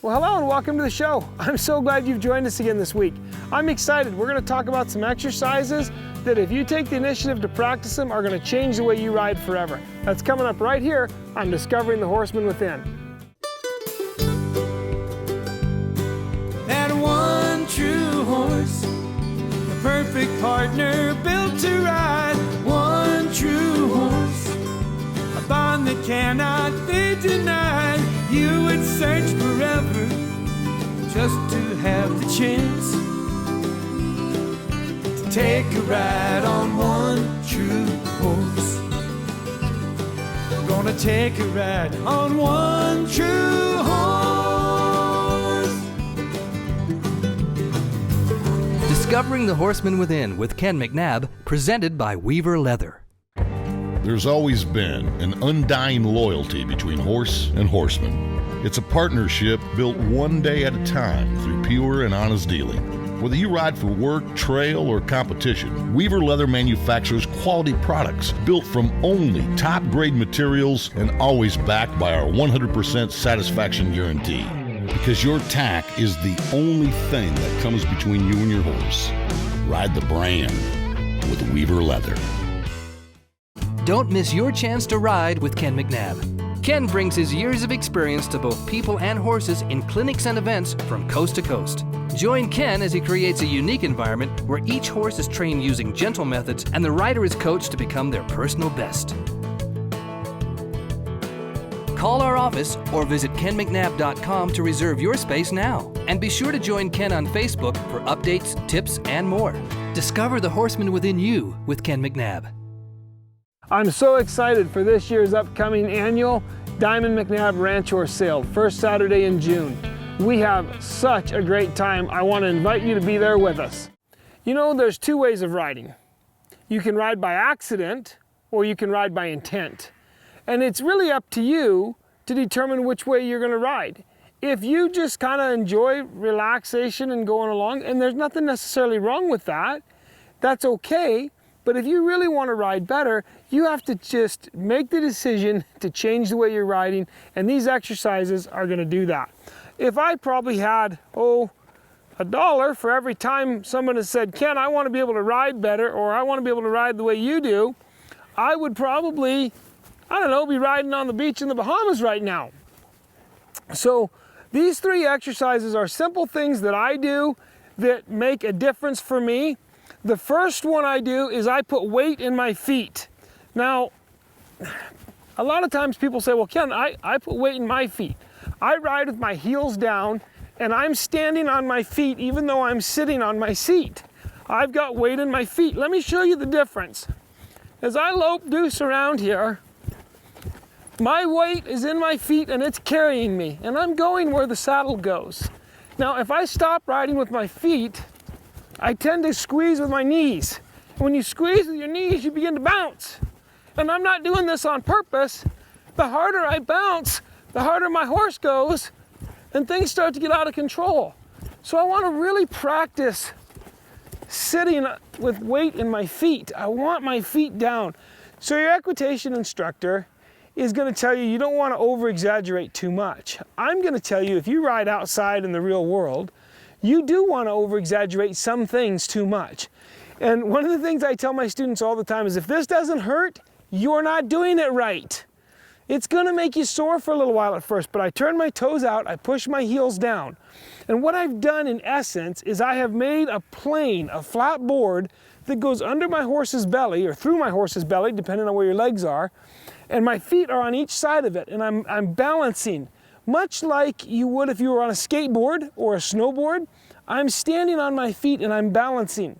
Well, hello and welcome to the show. I'm so glad you've joined us again this week. I'm excited. We're going to talk about some exercises that if you take the initiative to practice them are going to change the way you ride forever. That's coming up right here on Discovering the Horseman Within. That one true horse, the perfect partner built to ride. One true horse, a bond that cannot be denied. You would search forever just to have the chance to take a ride on one true horse. Gonna take a ride on one true horse. Discovering the Horseman Within with Ken McNabb, presented by Weaver Leather. There's always been an undying loyalty between horse and horseman. It's a partnership built one day at a time through pure and honest dealing. Whether you ride for work, trail, or competition, Weaver Leather manufactures quality products built from only top-grade materials and always backed by our 100% satisfaction guarantee. Because your tack is the only thing that comes between you and your horse. Ride the brand with Weaver Leather. Don't miss your chance to ride with Ken McNabb. Ken brings his years of experience to both people and horses in clinics and events from coast to coast. Join Ken as he creates a unique environment where each horse is trained using gentle methods and the rider is coached to become their personal best. Call our office or visit kenmcnabb.com to reserve your space now. And be sure to join Ken on Facebook for updates, tips, and more. Discover the horseman within you with Ken McNabb. I'm so excited for this year's upcoming annual Diamond McNabb Ranch Horse Sale, first Saturday in June. We have such a great time. I want to invite you to be there with us. You know, there's two ways of riding. You can ride by accident or you can ride by intent. And it's really up to you to determine which way you're going to ride. If you just kind of enjoy relaxation and going along, and there's nothing necessarily wrong with that, that's okay. But if you really want to ride better, you have to just make the decision to change the way you're riding, and these exercises are going to do that. If I probably had, $1 for every time someone has said, Ken, I want to be able to ride better, or I want to be able to ride the way you do, I would probably, be riding on the beach in the Bahamas right now. So these three exercises are simple things that I do that make a difference for me. The first one I do is I put weight in my feet. Now, a lot of times people say, well, Ken, I put weight in my feet. I ride with my heels down and I'm standing on my feet even though I'm sitting on my seat. I've got weight in my feet. Let me show you the difference. As I lope deuce around here, my weight is in my feet and it's carrying me and I'm going where the saddle goes. Now, if I stop riding with my feet, I tend to squeeze with my knees. When you squeeze with your knees, you begin to bounce. And I'm not doing this on purpose. The harder I bounce, the harder my horse goes, and things start to get out of control. So I want to really practice sitting with weight in my feet. I want my feet down. So your equitation instructor is going to tell you don't want to over-exaggerate too much. I'm going to tell you if you ride outside in the real world, you do want to over-exaggerate some things too much. And one of the things I tell my students all the time is if this doesn't hurt, you're not doing it right. It's going to make you sore for a little while at first, but I turn my toes out, I push my heels down. And what I've done in essence is I have made a plane, a flat board that goes under my horse's belly or through my horse's belly, depending on where your legs are, and my feet are on each side of it, and I'm balancing. Much like you would if you were on a skateboard or a snowboard, I'm standing on my feet and I'm balancing.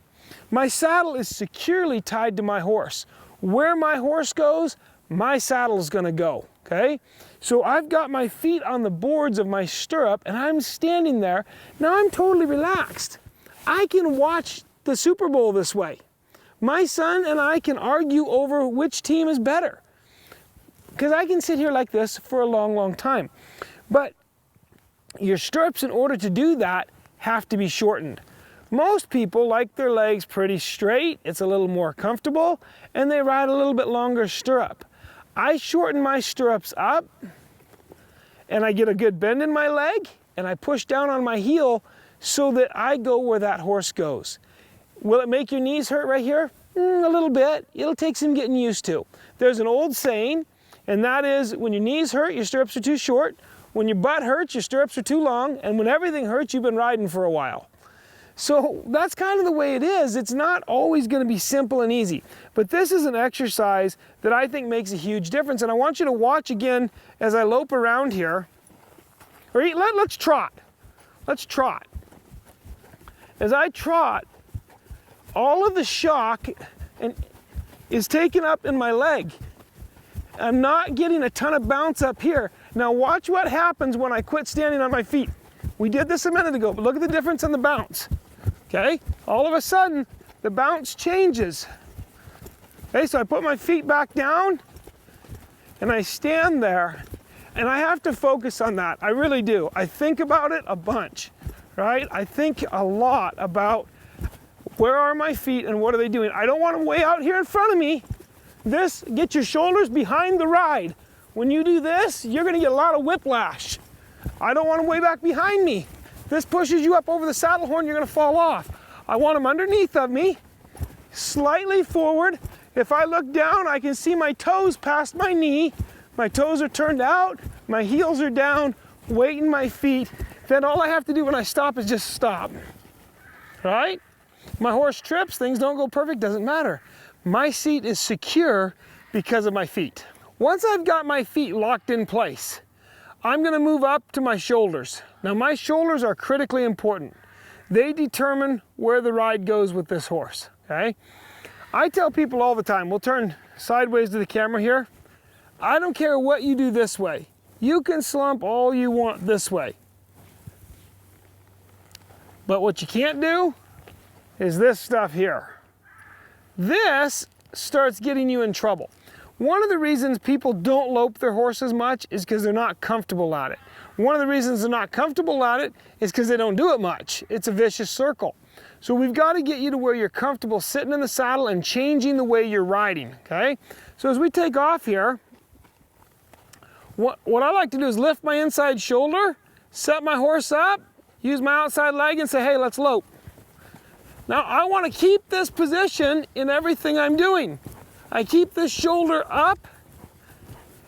My saddle is securely tied to my horse. Where my horse goes, my saddle is going to go, okay? So I've got my feet on the boards of my stirrup and I'm standing there. Now I'm totally relaxed. I can watch the Super Bowl this way. My son and I can argue over which team is better because I can sit here like this for a long, long time. But your stirrups, in order to do that, have to be shortened. Most people like their legs pretty straight, it's a little more comfortable, and they ride a little bit longer stirrup. I shorten my stirrups up, and I get a good bend in my leg, and I push down on my heel so that I go where that horse goes. Will it make your knees hurt right here? A little bit. It'll take some getting used to. There's an old saying, and that is, when your knees hurt, your stirrups are too short. When your butt hurts, your stirrups are too long. And when everything hurts, you've been riding for a while. So that's kind of the way it is. It's not always going to be simple and easy. But this is an exercise that I think makes a huge difference. And I want you to watch again as I lope around here. Or let's trot. Let's trot. As I trot, all of the shock is taken up in my leg. I'm not getting a ton of bounce up here. Now watch what happens when I quit standing on my feet. We did this a minute ago, but look at the difference in the bounce. Okay, all of a sudden, the bounce changes. Okay, so I put my feet back down and I stand there, and I have to focus on that. I really do. I think about it a bunch, right? I think a lot about where are my feet and what are they doing. I don't want them way out here in front of me. Get your shoulders behind the ride. When you do this, you're gonna get a lot of whiplash. I don't want them way back behind me. This pushes you up over the saddle horn, you're gonna fall off. I want them underneath of me, slightly forward. If I look down, I can see my toes past my knee. My toes are turned out, my heels are down, weight in my feet. Then all I have to do when I stop is just stop, right? My horse trips, things don't go perfect, doesn't matter. My seat is secure because of my feet. Once I've got my feet locked in place, I'm gonna move up to my shoulders. Now my shoulders are critically important. They determine where the ride goes with this horse, okay? I tell people all the time, we'll turn sideways to the camera here. I don't care what you do this way. You can slump all you want this way. But what you can't do is this stuff here. This starts getting you in trouble. One of the reasons people don't lope their horses much is because they're not comfortable at it. One of the reasons they're not comfortable at it is because they don't do it much. It's a vicious circle. So we've got to get you to where you're comfortable sitting in the saddle and changing the way you're riding, okay? So as we take off here, what I like to do is lift my inside shoulder, set my horse up, use my outside leg and say, hey, let's lope. Now I want to keep this position in everything I'm doing. I keep this shoulder up,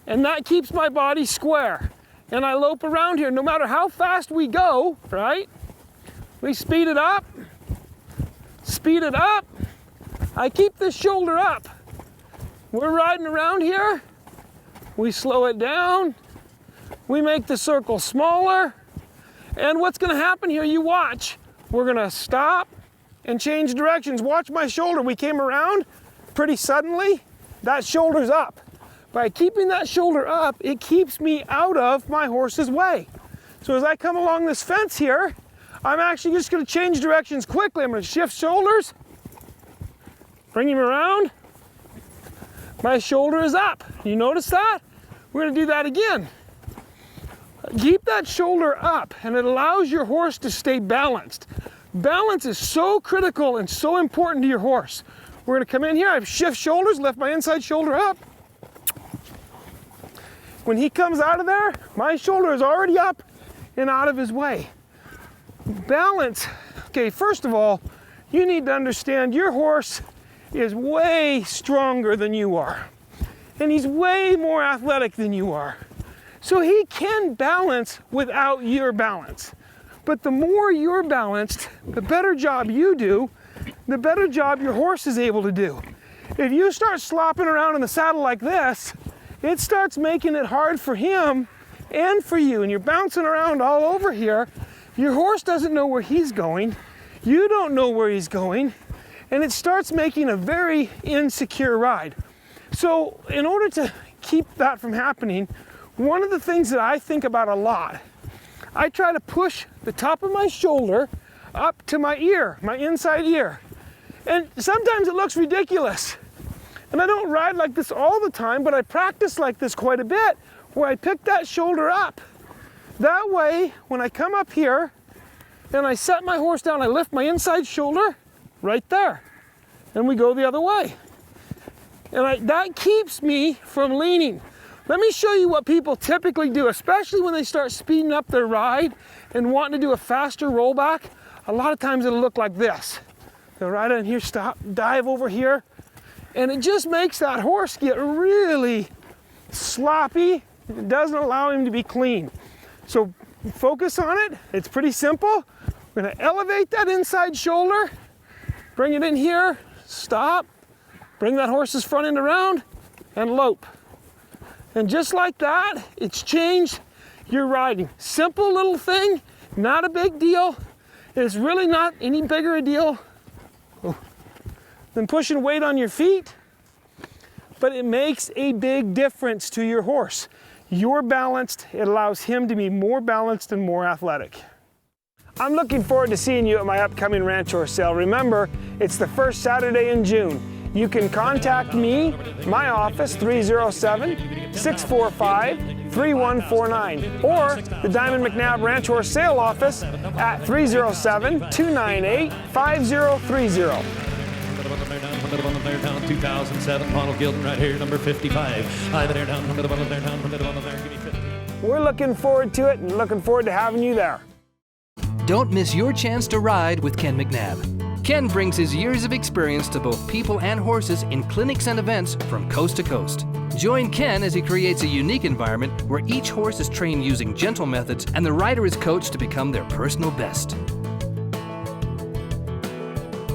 and that keeps my body square. And I lope around here, no matter how fast we go, right? We speed it up, I keep this shoulder up. We're riding around here, we slow it down, we make the circle smaller, and what's gonna happen here, you watch. We're gonna stop and change directions. Watch my shoulder, we came around, pretty suddenly, that shoulder's up. By keeping that shoulder up, it keeps me out of my horse's way. So as I come along this fence here, I'm actually just gonna change directions quickly. I'm gonna shift shoulders, bring him around. My shoulder is up. You notice that? We're gonna do that again. Keep that shoulder up, and it allows your horse to stay balanced. Balance is so critical and so important to your horse. We're gonna come in here, I shift shoulders, lift my inside shoulder up. When he comes out of there, my shoulder is already up and out of his way. Balance, okay, first of all, you need to understand your horse is way stronger than you are. And he's way more athletic than you are. So he can balance without your balance. But the more you're balanced, the better job you do, the better job your horse is able to do. If you start slopping around in the saddle like this, it starts making it hard for him and for you, and you're bouncing around all over here. Your horse doesn't know where he's going, you don't know where he's going, and it starts making a very insecure ride. So in order to keep that from happening, one of the things that I think about a lot, I try to push the top of my shoulder up to my ear, my inside ear. And sometimes it looks ridiculous. And I don't ride like this all the time, but I practice like this quite a bit, where I pick that shoulder up. That way, when I come up here and I set my horse down, I lift my inside shoulder right there. And we go the other way. And that keeps me from leaning. Let me show you what people typically do, especially when they start speeding up their ride and wanting to do a faster rollback. A lot of times it'll look like this. They'll ride in here, stop, dive over here, and it just makes that horse get really sloppy. It doesn't allow him to be clean. So focus on it. It's pretty simple. We're gonna elevate that inside shoulder, bring it in here, stop, bring that horse's front end around, and lope. And just like that, it's changed your riding. Simple little thing, not a big deal. It's really not any bigger a deal than pushing weight on your feet, but it makes a big difference to your horse. You're balanced, it allows him to be more balanced and more athletic. I'm looking forward to seeing you at my upcoming ranch horse sale. Remember, it's the first Saturday in June. You can contact me, my office, 307-645-3149, or the Diamond McNabb Ranch Horse Sale office at 307-298-5030. 2007 model Gildan right here, number 55. We're looking forward to it and looking forward to having you there. Don't miss your chance to ride with Ken McNabb. Ken brings his years of experience to both people and horses in clinics and events from coast to coast. Join Ken as he creates a unique environment where each horse is trained using gentle methods and the rider is coached to become their personal best.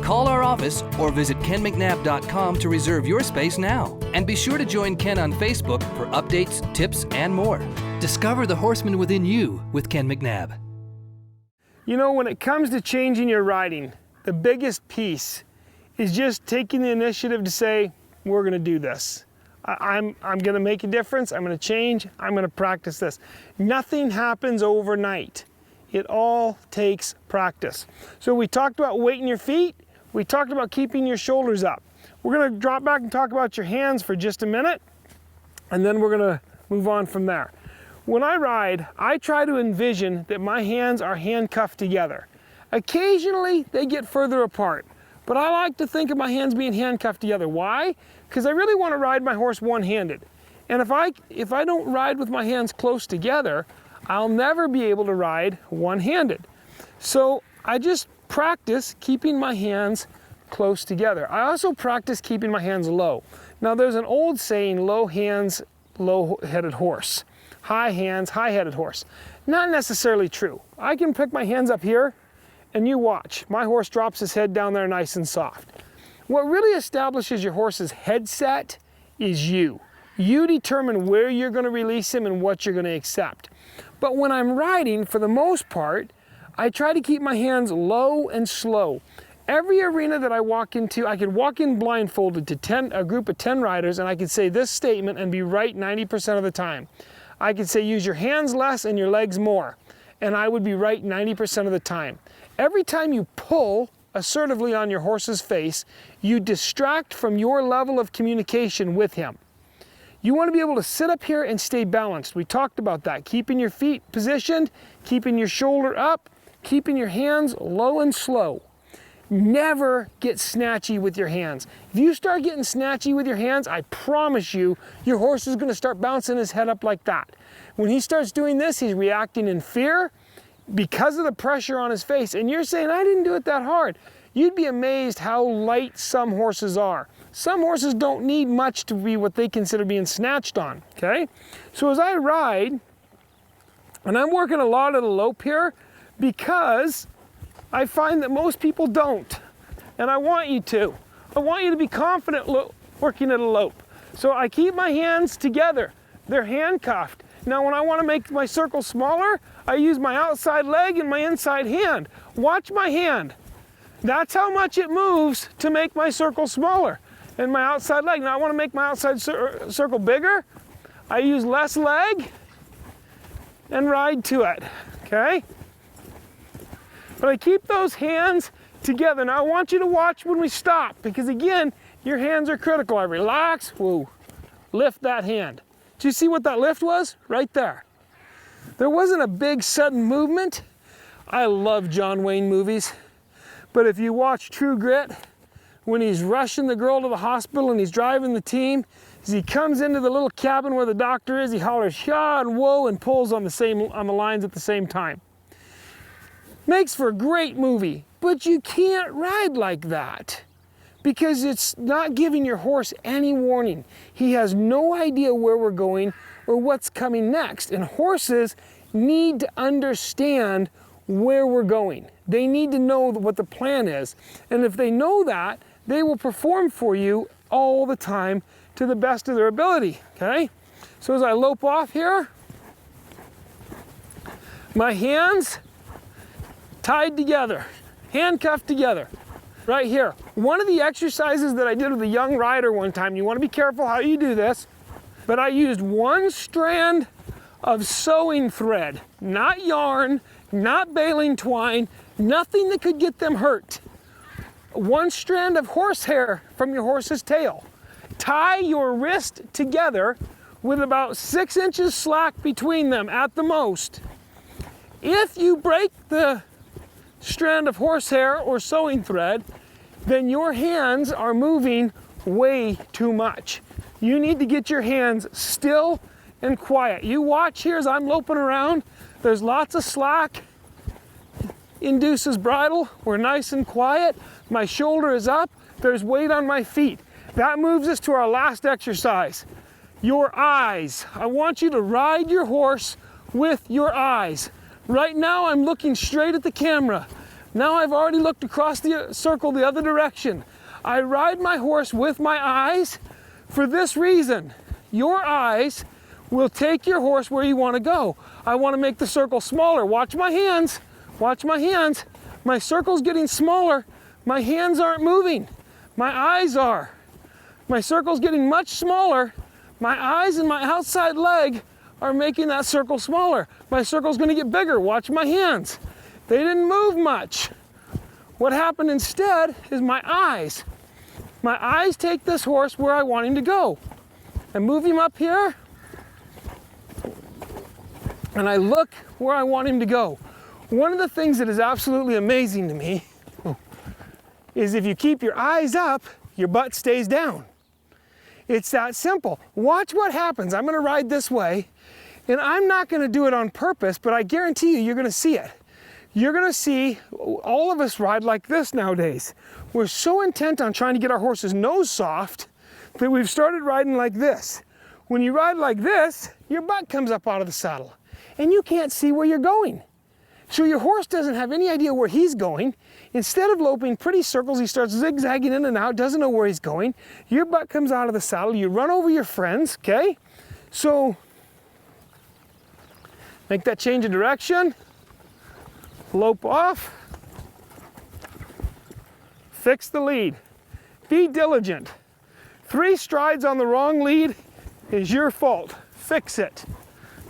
Call our office or visit kenmcnabb.com to reserve your space now. And be sure to join Ken on Facebook for updates, tips, and more. Discover the horseman within you with Ken McNabb. You know, when it comes to changing your riding, the biggest piece is just taking the initiative to say, we're gonna do this. I'm gonna make a difference, I'm gonna change, I'm gonna practice this. Nothing happens overnight. It all takes practice. So we talked about weighting your feet, we talked about keeping your shoulders up. We're gonna drop back and talk about your hands for just a minute, and then we're gonna move on from there. When I ride, I try to envision that my hands are handcuffed together. Occasionally, they get further apart, but I like to think of my hands being handcuffed together. Why? Because I really want to ride my horse one-handed. And if I don't ride with my hands close together, I'll never be able to ride one-handed. So I just practice keeping my hands close together. I also practice keeping my hands low. Now there's an old saying, low hands, low-headed horse. High hands, high-headed horse. Not necessarily true. I can pick my hands up here, and you watch. My horse drops his head down there nice and soft. What really establishes your horse's headset is you. You determine where you're going to release him and what you're going to accept. But when I'm riding, for the most part, I try to keep my hands low and slow. Every arena that I walk into, I could walk in blindfolded to a group of 10 riders, and I could say this statement and be right 90% of the time. I could say use your hands less and your legs more, and I would be right 90% of the time. Every time you pull assertively on your horse's face, you distract from your level of communication with him. You want to be able to sit up here and stay balanced. We talked about that. Keeping your feet positioned, keeping your shoulder up, keeping your hands low and slow. Never get snatchy with your hands. If you start getting snatchy with your hands, I promise you, your horse is going to start bouncing his head up like that. When he starts doing this, he's reacting in fear because of the pressure on his face. And you're saying, I didn't do it that hard. You'd be amazed how light some horses are. Some horses don't need much to be what they consider being snatched on, okay? So as I ride, and I'm working a lot at a lope here because I find that most people don't, and I want you to. I want you to be confident working at a lope. So I keep my hands together. They're handcuffed. Now when I want to make my circle smaller, I use my outside leg and my inside hand. Watch my hand. That's how much it moves to make my circle smaller. And my outside leg. Now I want to make my outside circle bigger. I use less leg and ride to it, okay? But I keep those hands together. Now I want you to watch when we stop, because again, your hands are critical. I relax, whoa, lift that hand. Do you see what that lift was? Right there. There wasn't a big sudden movement. I love John Wayne movies, but if you watch True Grit, when he's rushing the girl to the hospital and he's driving the team, As he comes into the little cabin where the doctor is, he hollers "Yah" and "Whoa" and pulls on the lines at the same time. Makes for a great movie, but you can't ride like that because it's not giving your horse any warning. He has no idea where we're going or what's coming next, and horses need to understand where we're going. They need to know what the plan is, and if they know that, they will perform for you all the time to the best of their ability, okay? So as I lope off here, my hands tied together, handcuffed together, right here. One of the exercises that I did with a young rider one time, you want to be careful how you do this, but I used one strand of sewing thread, not yarn, not baling twine, nothing that could get them hurt. One strand of horsehair from your horse's tail. Tie your wrist together with about 6 inches slack between them at the most. If you break the strand of horsehair or sewing thread, then your hands are moving way too much. You need to get your hands still and quiet. You watch here as I'm loping around. There's lots of slack. Induces bridle. We're nice and quiet. My shoulder is up. There's weight on my feet. That moves us to our last exercise. Your eyes. I want you to ride your horse with your eyes. Right now I'm looking straight at the camera. Now I've already looked across the circle the other direction. I ride my horse with my eyes for this reason. Your eyes will take your horse where you want to go. I want to make the circle smaller. Watch my hands. Watch my hands. My circle's getting smaller. My hands aren't moving. My eyes are. My circle's getting much smaller. My eyes and my outside leg are making that circle smaller. My circle's going to get bigger. Watch my hands. They didn't move much. What happened instead is my eyes. My eyes take this horse where I want him to go. I move him up here, and I look where I want him to go. One of the things that is absolutely amazing to me is if you keep your eyes up, your butt stays down. It's that simple. Watch what happens. I'm going to ride this way, and I'm not going to do it on purpose, but I guarantee you, you're going to see it. You're going to see all of us ride like this nowadays. We're so intent on trying to get our horse's nose soft that we've started riding like this. When you ride like this, your butt comes up out of the saddle, and you can't see where you're going. So your horse doesn't have any idea where he's going. Instead of loping pretty circles, he starts zigzagging in and out, doesn't know where he's going. Your butt comes out of the saddle, you run over your friends, okay? So, make that change of direction, lope off, fix the lead. Be diligent. 3 strides on the wrong lead is your fault. Fix it,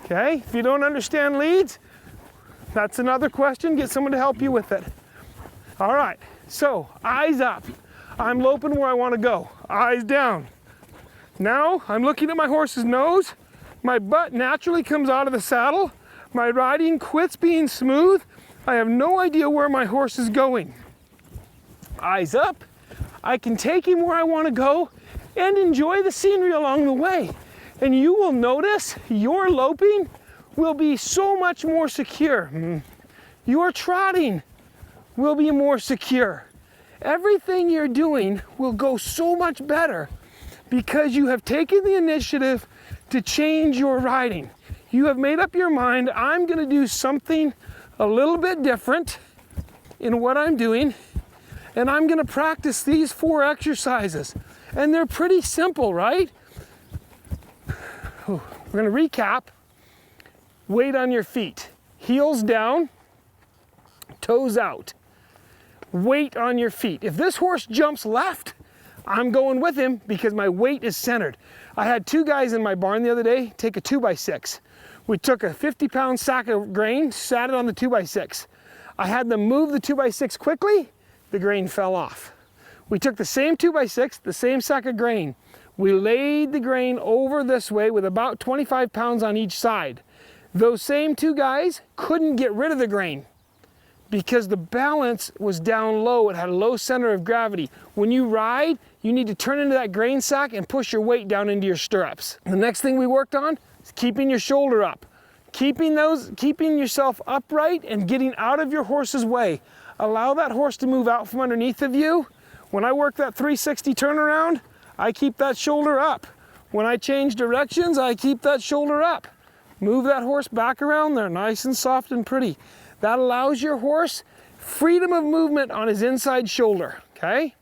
okay? If you don't understand leads, that's another question. Get someone to help you with it. All right, so eyes up. I'm loping where I want to go. Eyes down. Now I'm looking at my horse's nose. My butt naturally comes out of the saddle. My riding quits being smooth. I have no idea where my horse is going. Eyes up. I can take him where I want to go and enjoy the scenery along the way. And you will notice your loping will be so much more secure. Your trotting will be more secure. Everything you're doing will go so much better because you have taken the initiative to change your riding. You have made up your mind, I'm going to do something a little bit different in what I'm doing, and I'm going to practice these 4 exercises. And they're pretty simple, right? We're going to recap. Weight on your feet. Heels down, toes out. Weight on your feet. If this horse jumps left, I'm going with him because my weight is centered. I had 2 guys in my barn the other day take a 2x6. We took a 50-pound sack of grain, sat it on the 2x6. I had them move the 2x6 quickly, the grain fell off. We took the same 2x6, the same sack of grain. We laid the grain over this way with about 25 pounds on each side. Those same 2 guys couldn't get rid of the grain. because the balance was down low. It had a low center of gravity. When you ride, you need to turn into that grain sack and push your weight down into your stirrups. The next thing we worked on is keeping your shoulder up. Keeping yourself upright and getting out of your horse's way. Allow that horse to move out from underneath of you. When I work that 360 turnaround, I keep that shoulder up. When I change directions, I keep that shoulder up. Move that horse back around there, nice and soft and pretty. That allows your horse freedom of movement on his inside shoulder, okay?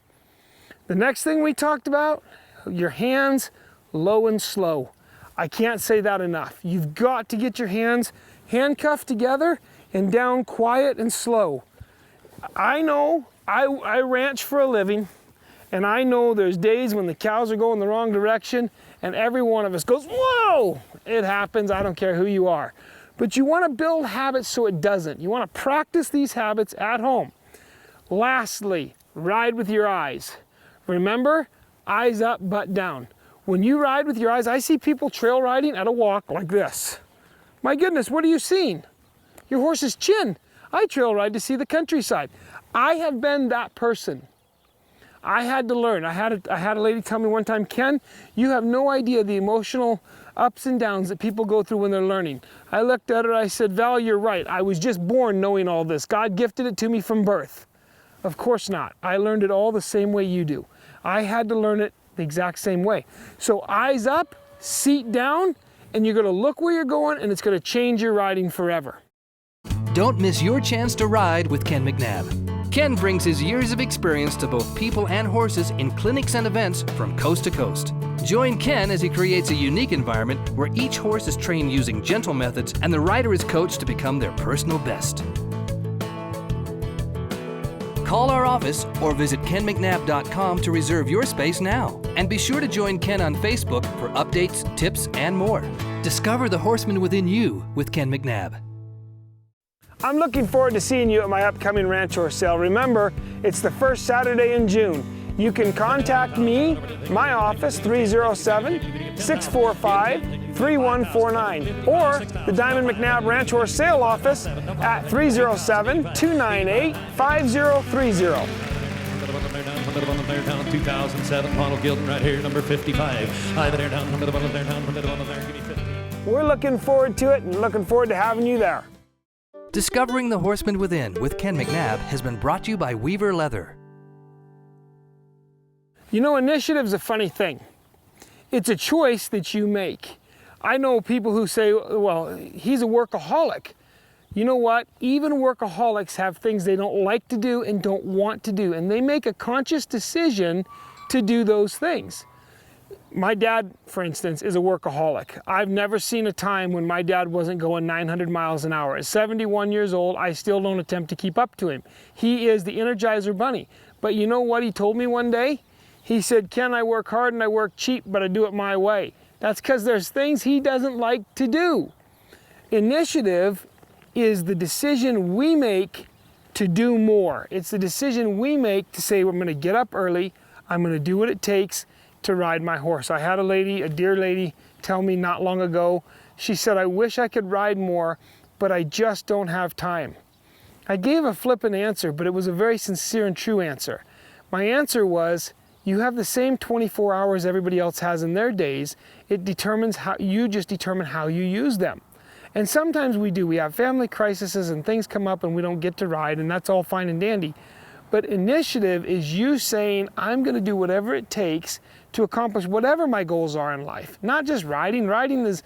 The next thing we talked about, your hands low and slow. I can't say that enough. You've got to get your hands handcuffed together and down quiet and slow. I know, I ranch for a living, and I know there's days when the cows are going the wrong direction and every one of us goes, whoa! It happens, I don't care who you are. But you want to build habits so it doesn't. You want to practice these habits at home. Lastly, ride with your eyes. Remember, eyes up, butt down. When you ride with your eyes, I see people trail riding at a walk like this. My goodness, what are you seeing? Your horse's chin. I trail ride to see the countryside. I have been that person. I had to learn. I had a lady tell me one time, Ken, you have no idea the emotional ups and downs that people go through when they're learning. I looked at her, I said, Val, you're right. I was just born knowing all this. God gifted it to me from birth. Of course not. I learned it all the same way you do. I had to learn it the exact same way. So eyes up, seat down, and you're gonna look where you're going, and it's gonna change your riding forever. Don't miss your chance to ride with Ken McNabb. Ken brings his years of experience to both people and horses in clinics and events from coast to coast. Join Ken as he creates a unique environment where each horse is trained using gentle methods and the rider is coached to become their personal best. Call our office or visit kenmcnab.com to reserve your space now. And be sure to join Ken on Facebook for updates, tips, and more. Discover the horseman within you with Ken McNabb. I'm looking forward to seeing you at my upcoming ranch horse sale. Remember, it's the first Saturday in June. You can contact me, my office, 307-645-3149, or the Diamond McNabb Ranch Horse Sale office at 307-298-5030. 2007 Pontiac Gildan right here, number 55. We're looking forward to it and looking forward to having you there. Discovering the Horseman Within with Ken McNabb has been brought to you by Weaver Leather. You know, initiative's a funny thing. It's a choice that you make. I know people who say, well, he's a workaholic. You know what? Even workaholics have things they don't like to do and don't want to do, and they make a conscious decision to do those things. My dad, for instance, is a workaholic. I've never seen a time when my dad wasn't going 900 miles an hour. At 71 years old, I still don't attempt to keep up to him. He is the Energizer Bunny. But you know what he told me one day? He said, Ken, I work hard and I work cheap, but I do it my way. That's because there's things he doesn't like to do. Initiative is the decision we make to do more. It's the decision we make to say, I'm going to get up early, I'm going to do what it takes to ride my horse. I had a lady, a dear lady, tell me not long ago, she said, I wish I could ride more, but I just don't have time. I gave a flippant answer, but it was a very sincere and true answer. My answer was, you have the same 24 hours everybody else has in their days. It determines how, you just determine how you use them. And sometimes we do. We have family crises and things come up and we don't get to ride, and that's all fine and dandy. But initiative is you saying, I'm going to do whatever it takes to accomplish whatever my goals are in life. Not just riding. Riding is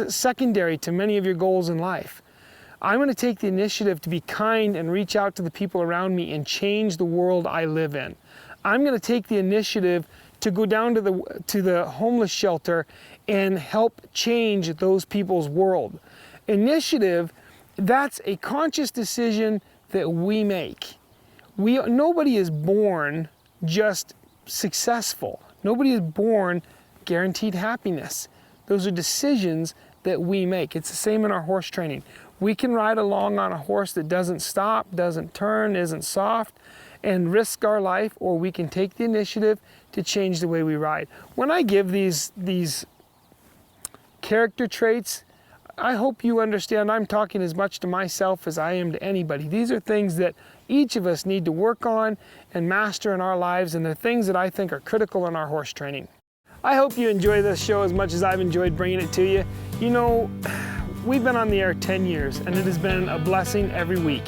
secondary to many of your goals in life. I'm going to take the initiative to be kind and reach out to the people around me and change the world I live in. I'm going to take the initiative to go down to the homeless shelter and help change those people's world. Initiative, that's a conscious decision that we make. Nobody is born just successful. Nobody is born guaranteed happiness. Those are decisions that we make. It's the same in our horse training. We can ride along on a horse that doesn't stop, doesn't turn, isn't soft, and risk our life, or we can take the initiative to change the way we ride. When I give these character traits, I hope you understand I'm talking as much to myself as I am to anybody. These are things that each of us need to work on and master in our lives, and they're things that I think are critical in our horse training. I hope you enjoy this show as much as I've enjoyed bringing it to you. You know, we've been on the air 10 years, and it has been a blessing every week.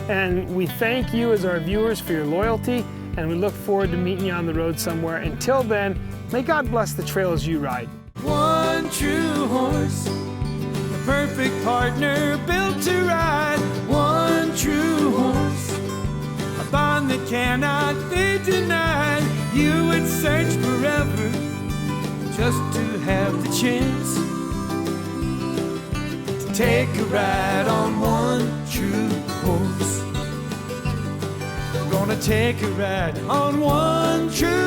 And we thank you as our viewers for your loyalty, and we look forward to meeting you on the road somewhere. Until then, may God bless the trails you ride. One true horse, the perfect partner built to ride. One true horse, a bond that cannot be denied. You would search forever just to have the chance to take a ride on one true horse. Gonna take a ride on one true